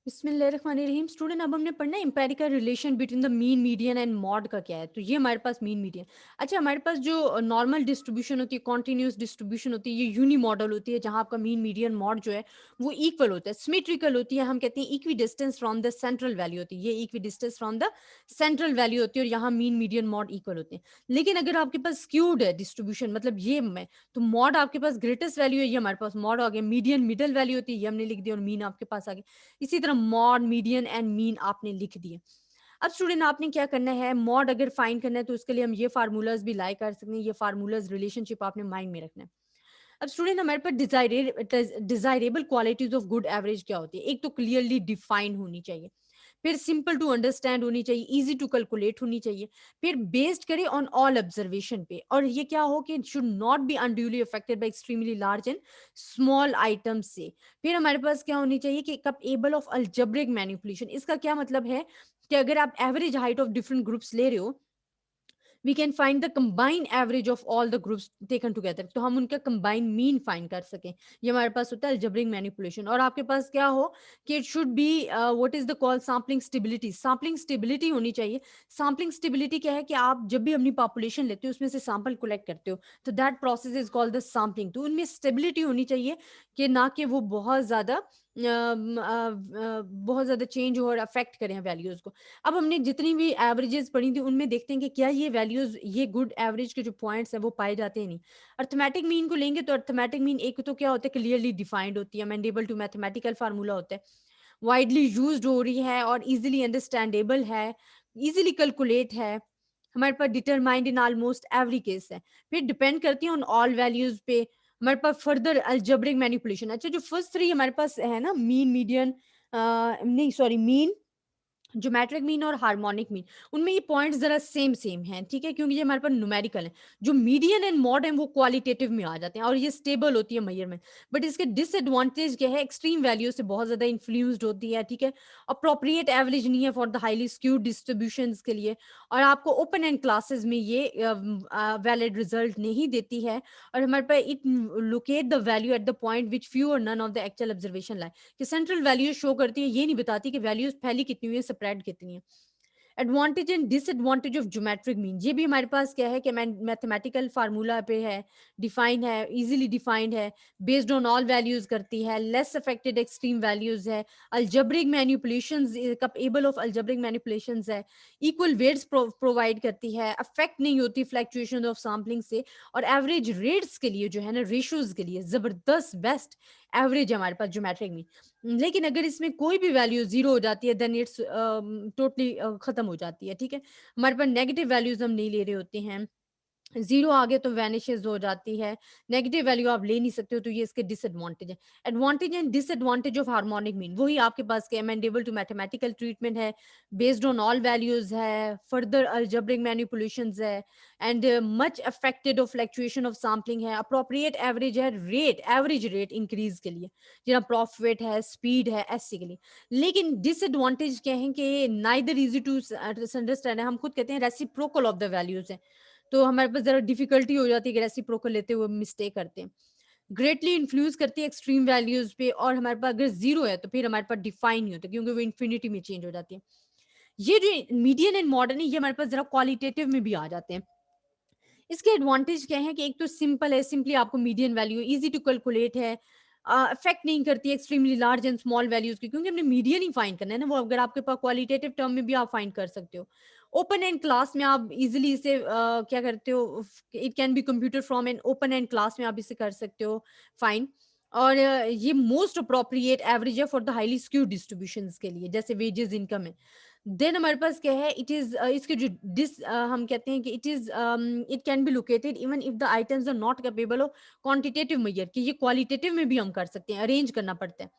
बिस्मिल्लाहिर्रहमानिर्रहीम। स्टूडेंट, अब हमने पढ़ना है empirical relation between the mean median and mod का क्या है। तो ये हमारे पास मीन मीडियन। अच्छा, हमारे पास जो नॉर्मल डिस्ट्रीब्यूशन होती है, कॉन्टिन्यूस डिस्ट्रीब्यूशन होती है, ये यूनी मॉडल होती है जहाँ आपका मीन मीडियन मॉड जो है वो इक्वल होता है, सिमेट्रिकल होती है। हम कहते हैं equi distance from the central value होती है, ये equi distance from the central value होती है, और यहाँ मीन मीडियन मॉड इक्वल होते हैं। लेकिन अगर आपके पास स्क्यूड है डिस्ट्रीब्यूशन, मतलब ये में, तो मॉड आपके पास ग्रेटेस्ट वैल्यू है, ये हमारे पास मॉड आ गया। मीडियन मिडल वैल्यू होती है, ये हमने लिख दिया, और मीन आपके पास आ गया। इसी तरह मॉड, मीडियन एंड मीन आपने लिख दिए। अब स्टूडेंट, आपने क्या करना है, मॉड अगर फाइंड करना है तो उसके लिए हम ये फार्मूलाज भी लाई कर सकते हैं। ये फार्मूलाज रिलेशनशिप आपने माइंड में रखना है। अब स्टूडेंट, हमारे पास desirable qualities of good average क्या होती है। एक तो क्लियरली डिफाइंड होनी चाहिए, फिर सिंपल टू अंडरस्टैंड होनी चाहिए, इजी टू कैलकुलेट होनी चाहिए, फिर बेस्ड करे ऑन ऑल ऑब्जर्वेशन पे, और ये क्या हो कि should not be unduly affected by extremely large and small items से। फिर हमारे पास क्या होनी चाहिए कि कैपेबल ऑफ अलजेब्रिक मैनिपुलेशन। इसका क्या मतलब है कि अगर आप average height of different groups ले रहे हो, we can find the combine average of all the groups taken together, तो हम उनका कंबाइन मीन फाइंड कर सकें। ये हमारे पास होता है अलजेब्रिक मैनिपुलेशन। और आपके पास क्या हो कि it should be what is the call sampling stability. Sampling stability होनी चाहिए। सैम्पलिंग स्टेबिलिटी क्या है कि आप जब भी अपनी पॉपुलेशन लेते हो उसमें से सैंपल कलेक्ट करते हो, तो that process is called the sampling. तो उनमें स्टेबिलिटी होनी चाहिए कि ना कि वो बहुत ज्यादा बहुत ज्यादा चेंज हो और अफेक्ट करें वैल्यूज को। अब हमने जितनी भी एवरेजेस पढ़ी थी उनमें देखते हैं कि क्या ये वैल्यूज, ये गुड एवरेज के जो पॉइंट्स हैं वो पाए जाते हैं नहीं। अर्थमेटिक मीन को लेंगे तो अर्थमेटिक मीन एक तो क्या होता है, क्लियरली डिफाइंड होती है, अमेंडेबल टू मैथमेटिकल फार्मूला होता है, वाइडली यूज्ड हो रही है और इजीली अंडरस्टैंडेबल है, इजीली कैलकुलेट है, हमारे पास determined in almost every case है। फिर डिपेंड करती है ऑन ऑल वैल्यूज पे। हमारे पास फर्दर अल्जेब्रिक मैनिपुलेशन। अच्छा, जो फर्स्ट थ्री हमारे पास है ना, मीन मीडियन, नहीं सॉरी, मीन, ज्योमेट्रिक मीन और हार्मोनिक मीन, उनमें ये पॉइंट्स जरा सेम सेम हैं, ठीक है, क्योंकि ये हमारे पास न्यूमेरिकल है। जो मीडियन एंड मॉड है वो क्वालिटेटिव में आ जाते हैं और ये स्टेबल होती है मेजरमेंट। बट इसके डिसएडवांटेज क्या है, एक्सट्रीम वैल्यू से बहुत ज्यादा इन्फ्लुएंस्ड होती है, ठीक है। अप्रोप्रिएट एवरेज नहीं है for the highly skewed distribution के लिए, और आपको ओपन एंड क्लासेस में ये वैलिड रिजल्ट नहीं देती है। और हमारे पास it locate the value at the point which few और none of the actual observation lie, कि सेंट्रल वैल्यूज शो करती है, ये नहीं बताती कि वैल्यूज फैली कितनी हुई है, स्प्रेड कितनी है। Advantage and disadvantage of geometric mean, ये भी हमारे पास क्या है कि मैथमेटिकल फार्मूला पे है, डिफाइंड है, इजीली डिफाइंड है, बेस्ड ऑन ऑल वैल्यूज करती है, लेस अफेक्टेड एक्सट्रीम वैल्यूज है, algebraic manipulations, capable of algebraic manipulations है, इक्वल वेट्स प्रोवाइड करती है, अफेक्ट नहीं होती फ्लक्चुएशन ऑफ सैम्पलिंग से, और एवरेज रेट्स के लिए जो है ना, रेशियोज के लिए जबरदस्त बेस्ट एवरेज है हमारे पास ज्योमेट्रिक मीन। लेकिन अगर इसमें कोई भी वैल्यू जीरो हो जाती है देन इट्स टोटली खत्म हो जाती है, ठीक है। हमारे पास नेगेटिव वैल्यूज हम नहीं ले रहे होते हैं, ज़ीरो आ गए तो वैनिशेस हो जाती है, नेगेटिव वैल्यू आप ले नहीं सकते हो, तो ये इसके डिसएडवांटेज है। Advantage and disadvantage of harmonic mean, वही आपके पास के अमेंडेबल टू मैथमेटिकल ट्रीटमेंट है, बेस्ड ऑन ऑल वैल्यूज है, फर्दर अलजेब्रिक मैनिपुलेशंस है, and much affected of fluctuation of sampling है, अप्रोप्रिएट एवरेज है, रेट एवरेज रेट इंक्रीज के लिए, जितना प्रॉफिट है, स्पीड है, ऐसे के लिए। लेकिन डिसएडवांटेज क्या है कि नाइदर इजी टू अंडरस्टैंड है, हम खुद कहते हैं रेसिप्रोकल ऑफ द वैल्यूज है, तो हमारे पास ज़रा डिफ़िकल्टी हो जाती है कि रेसिप्रोकल लेते हुए मिस्टेक करते हैं। ग्रेटली इन्फ्लुएंस करती है एक्सट्रीम वैल्यूज़ पे, और हमारे पास अगर ज़ीरो है तो फिर हमारे पास डिफाइन नहीं होता, क्योंकि वो इन्फिनिटी में चेंज हो जाती है। ये जो मीडियन एंड मॉडर्न है, ये हमारे पास ज़रा क्वालिटेटिव में भी आ जाते हैं। इसके एडवांटेज क्या है कि एक तो सिंपल है, सिंपली आपको median value easy to calculate है, अफेक्ट नहीं करती extremely large and small values की, क्योंकि हमने मीडियन ही फाइंड करना है ना, वो अगर आपके पास क्वालिटेटिव टर्म में भी आप फाइंड कर सकते हो। ओपन एंड क्लास में आप इजीली इसे क्या करते हो, it can B computer from an open and class में आप इसे कर सकते हो फाइंड। और ये मोस्ट अप्रोप्रिएट एवरेज है for the highly skew distribution के लिए, जैसे वेजेस इनकम है। देन हमारे पास क्या है, इट इज इसके जो हम कहते हैं कि it is it can be located even if the items are not capable of quantitative measure, कि ये क्वालिटेटिव में भी हम कर सकते हैं, अरेंज करना पड़ता है।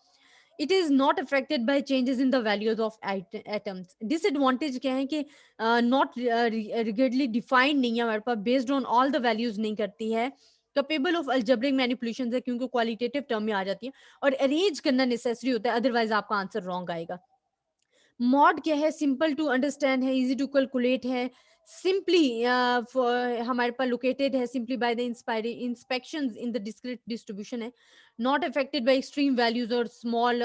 It is not affected by changes in the values of items. Disadvantage क्या है कि नॉट रिगेडली डिफाइंड नहीं है हमारे पास, based on all the values नहीं करती है, कैपेबल ऑफ अल्जेब्रिक मैनिपुलेशंस है, क्योंकि क्वालिटेटिव टर्म में आ जाती है, और अरेंज करना नेसेसरी होता है, अदरवाइज आपका आंसर रॉन्ग आएगा। मॉड क्या है, सिंपल टू अंडरस्टैंड है, इजी टू कैलकुलेट है, सिंपली हमारे पास लोकेटेड है simply by the inspections in the discrete distribution है, not affected by extreme values और स्मॉल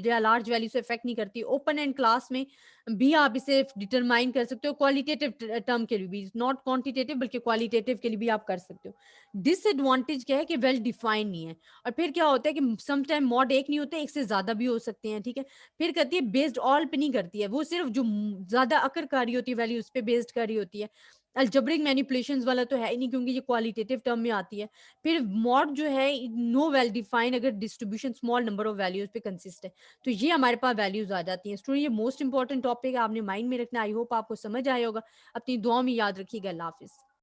या लार्ज वैल्यू से अफेक्ट नहीं करती। ओपन एंड क्लास में भी आप इसे डिटरमाइन कर सकते हो क्वालिटेटिव टर्म के लिए भी, नॉट क्वांटिटेटिव बल्कि क्वालिटेटिव के लिए भी आप कर सकते हो। डिसएडवांटेज क्या है कि वेल डिफाइंड नहीं है। और फिर क्या होता है कि सम टाइम मॉड एक नहीं होता, एक से ज़्यादा भी हो सकते हैं, ठीक है? फिर कहती है बेस्ड ऑल पे नहीं करती है, वो सिर्फ़ जो ज़्यादा आकरकारी होती है वैल्यू उस पे बेस्ड कर रही होती है। अलजेब्रिक मैनिपुलेशंस वाला तो है ही नहीं क्योंकि ये क्वालिटेटिव टर्म में आती है। फिर मॉड जो है नो वेल डिफाइंड अगर distribution small number of values पे कंसिस्ट है। तो ये हमारे पास वैल्यूज़ आ जाती हैं। स्टूडेंट ये मोस्ट इम्पोर्टेंट टॉपिक है, आपने माइंड में रखना। आई होप आपको समझ आया होगा। अपनी दुआओं में याद रखिएगा। अल्लाह हाफ़िज़।